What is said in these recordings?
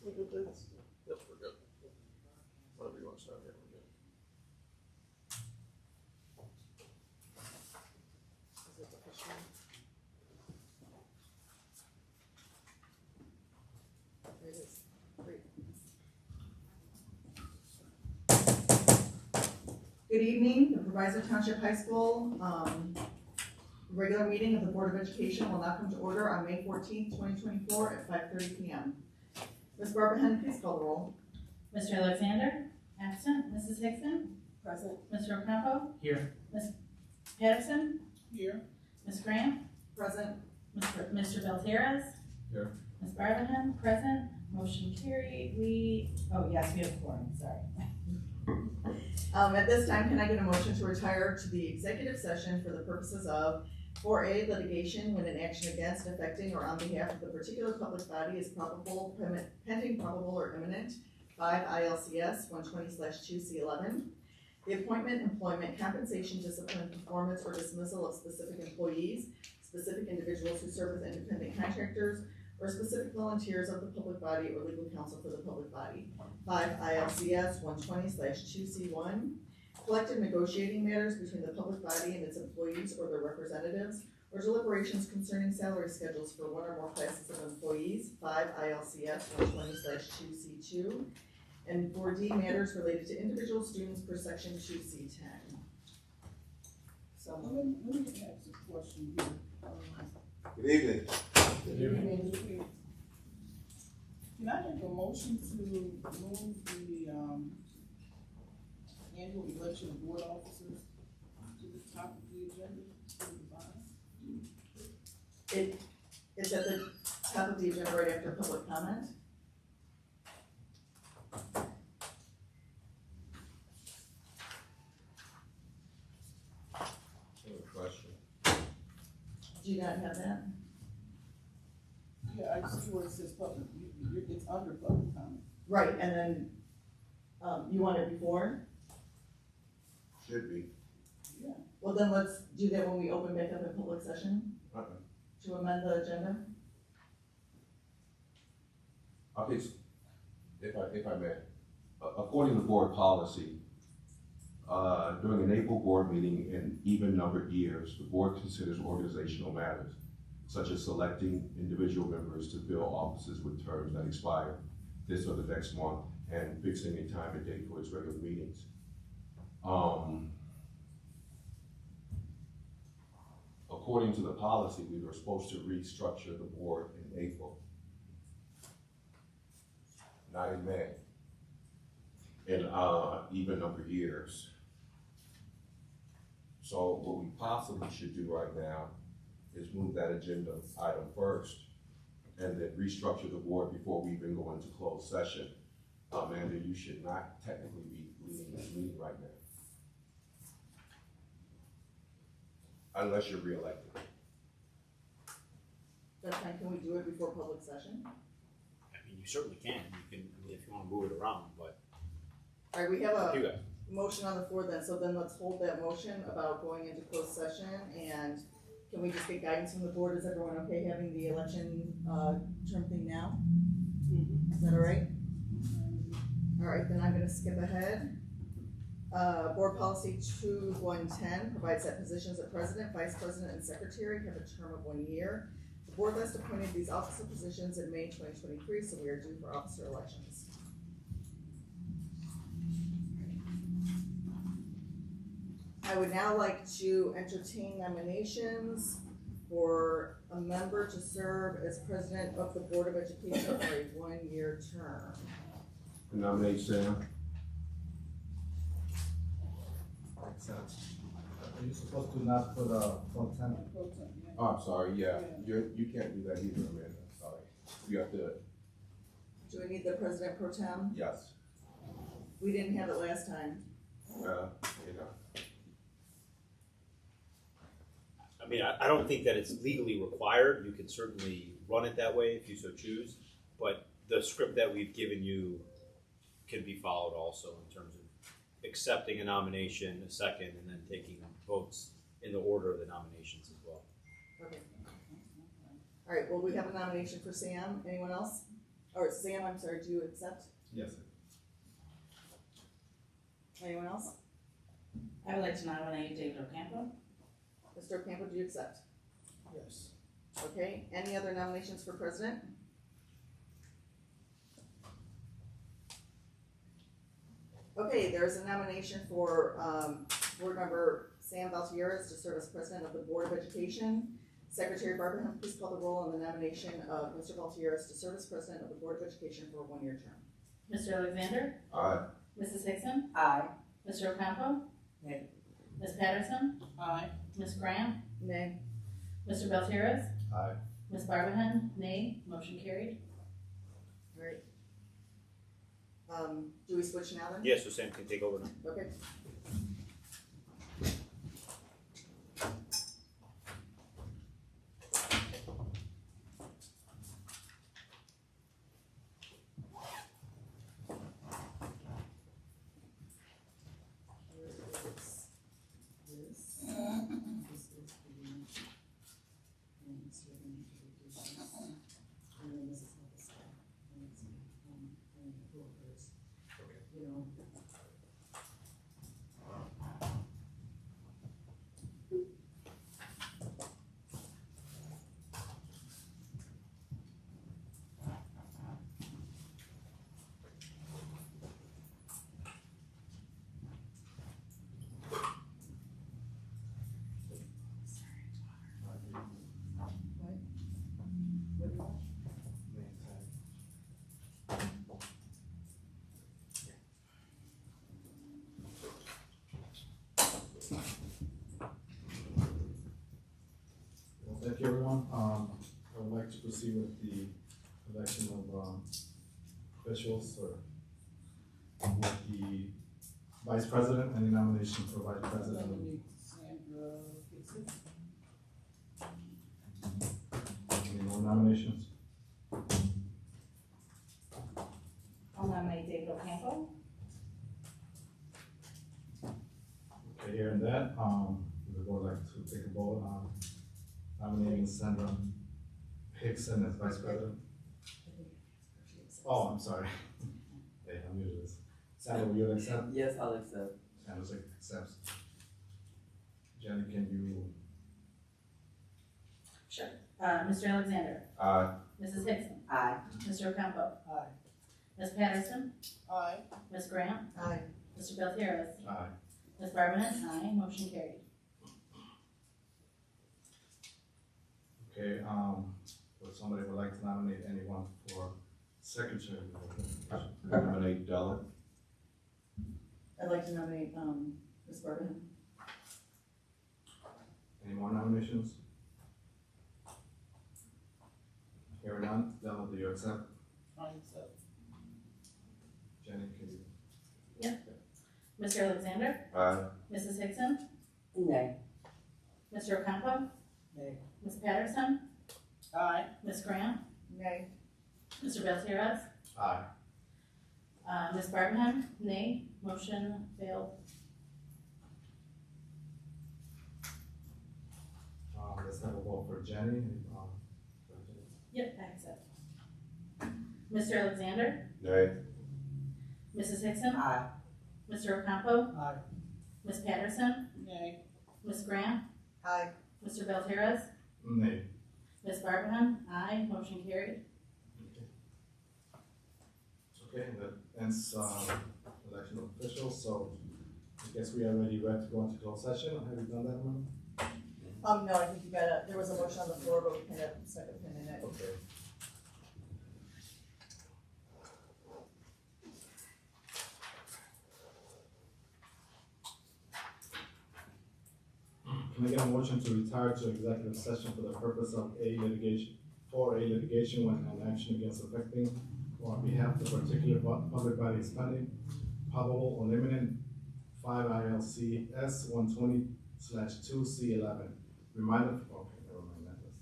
We good dates? Yep, we're good. Whatever you want to start here, we're good. Is it official? It is. Great. Good evening. The Proviso Township High School regular meeting of the Board of Education will now come to order on May 14th, 2024 at 5:30 p.m. Ms. Barbara Henn, please call the roll. Mr. Alexander, absent. Mrs. Hickson, Present. Mr. Ocampo, Here. Ms. Patterson, Here. Ms. Grant, Present. Mr. Belteras, Here. Ms. Barbahan, present. Motion carried. Yes, we have a quorum, sorry. At this time, can I get a motion to retire to the executive session for the purposes of 4A, litigation when an action against, affecting, or on behalf of the particular public body is probable, pending, probable, or imminent. 5 ILCS 120/2C11. The appointment, employment, compensation, discipline, performance, or dismissal of specific employees, specific individuals who serve as independent contractors, or specific volunteers of the public body or legal counsel for the public body. 5 ILCS 120/2C1. Collective negotiating matters between the public body and its employees or their representatives, or deliberations concerning salary schedules for one or more classes of employees. 5 ILCS 120/2C2. And 4D, matters related to individual students per section 2C10. So, Let me ask a question here. Good evening. Can I make a motion to move the annual election of board officers to the top of the agenda? it's at the top of the agenda right after public comment. Question. Do you not have that? Yeah, I see where it says public, it's under public comment. Right, and then, you want it before? Should be. Yeah. Well, then let's do that when we open back up in public session to amend the agenda. Okay, if I may, according to board policy, during an April board meeting in even-numbered years, the board considers organizational matters, such as selecting individual members to fill offices with terms that expire this or the next month, and fixing a time and date for its regular meetings. According to the policy, we were supposed to restructure the board in April, not in May, in even-numbered years. So what we possibly should do right now is move that agenda item first and then restructure the board before we even go into closed session. Amanda, you should not technically be leading this meeting right now, unless you're reelected. That's fine, can we do it before public session? I mean, you certainly can. You can, if you want to move it around, but All right, we have you a guys. motion on the floor then, so then let's hold that motion about going into closed session, and can we just get guidance from the board? Is everyone okay having the election term thing now? Is that all right? All right, then I'm gonna skip ahead. Board policy 2110 provides that positions of president, vice president, and secretary have a term of 1 year. The board last appointed these officer positions in May 2023, so we are due for officer elections. I would now like to entertain nominations for a member to serve as president of the Board of Education for a 1-year term. I nominate Sam. Makes sense. Are you supposed to not put a pro temp? Oh, I'm sorry, yeah, you can't do that either, Amanda, sorry. You have to, Do we need the president pro tem? yes, We didn't have it last time. you know. I mean, I don't think that it's legally required. You can certainly run it that way if you so choose, but the script that we've given you can be followed also in terms of accepting a nomination, a second, and then taking votes in the order of the nominations as well. Okay. All right, well, we have a nomination for Sam. Anyone else? Or Sam, I'm sorry, do you accept? Yes. Anyone else? I would like to nominate David Ocampo. Mr. Ocampo, do you accept? Yes. Okay, any other nominations for president? Okay, there's a nomination for, board member Sam Valtierraz to serve as president of the Board of Education. Secretary Barbara Hunt, please call the roll on the nomination of Mr. Valtierraz to serve as president of the Board of Education for a one-year term. Mr. Alexander? Aye. Mrs. Hickson? Aye. Mr. Ocampo? Nay. Ms. Patterson? Aye. Ms. Grant? Nay. Mr. Valtierraz? Aye. Ms. Barbahan? Nay. Motion carried. Alright. Do we switch now then? Yeah, so Sam can take over now. Okay. Well, thank you, everyone. I would like to proceed with the election of officials or with the vice president. Any nomination for vice president? Nominate Sandra Gibson. Any more nominations? I'll nominate David Ocampo. Okay, hearing that, would the board like to take a vote on nominating Sandra Hickson as vice president? Oh, I'm sorry. Hey, I'm new to this. Sandra, will you accept? Yes, I'll accept. Sandra accepts. Jenny, can you? Sure. Mr. Alexander? Aye. Mrs. Hickson? Aye. Mr. Ocampo? Aye. Ms. Patterson? Aye. Ms. Grant? Aye. Mr. Valtierraz? Aye. Ms. Barbahan? Aye. Motion carried. Okay, would somebody would like to nominate anyone for secretary? Nominate Della. I'd like to nominate, Ms. Barbahan. Any more nominations? Hearing none, Della, do you accept? I accept. Jenny, can you? Mr. Alexander? Aye. Mrs. Hickson? Nay. Mr. Ocampo? Nay. Ms. Patterson? Aye. Ms. Grant? Nay. Mr. Valtierraz? Aye. Ms. Barbahan? Nay. Motion failed. Let's have a vote for Jenny. Yep, I accept. Mr. Alexander? Nay. Mrs. Hickson? Aye. Mr. Ocampo? Aye. Ms. Patterson? Nay. Ms. Grant? Aye. Mr. Valtierraz? Nay. Ms. Barbahan? Aye. Motion carried. Okay, that ends, election of officials, so I guess we are ready to go into closed session. Have you done that one? No, I think you gotta, there was a motion on the floor, but we kind of stuck a pin in it. Okay. Can I get a motion to retire to executive session for the purpose of litigation when an action against affecting or on behalf of a particular public body is pending, probable or imminent, 5 ILCS 120/2C11. Reminder, okay, never mind that list.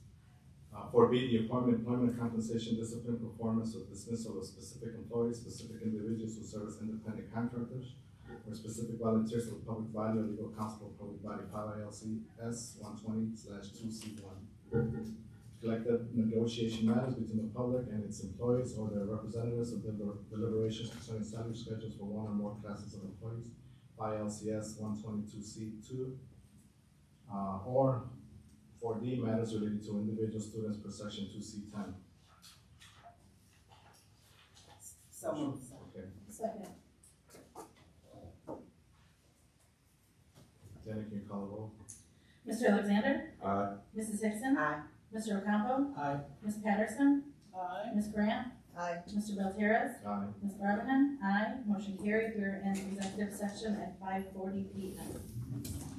4B, the appointment, employment, compensation, discipline, performance, or dismissal of specific employees, specific individuals who serve as independent contractors, or specific volunteers of public body or legal counsel of public body, 5 ILCS 120/2C1. collective negotiation matters between the public and its employees or their representatives of deliberations concerning salary schedules for one or more classes of employees by LCS 122C2, or 4D, matters related to individual students per section 2C10. So moved. Okay, Second. Jenny, can you call the roll? Mr. Alexander? Aye. Mrs. Hickson? Aye. Mr. Ocampo? Aye. Ms. Patterson? Aye. Ms. Grant? Aye. Mr. Belterres? Aye. Ms. Barbahan? Aye. Motion carried. We are in executive session at 5:40 PM.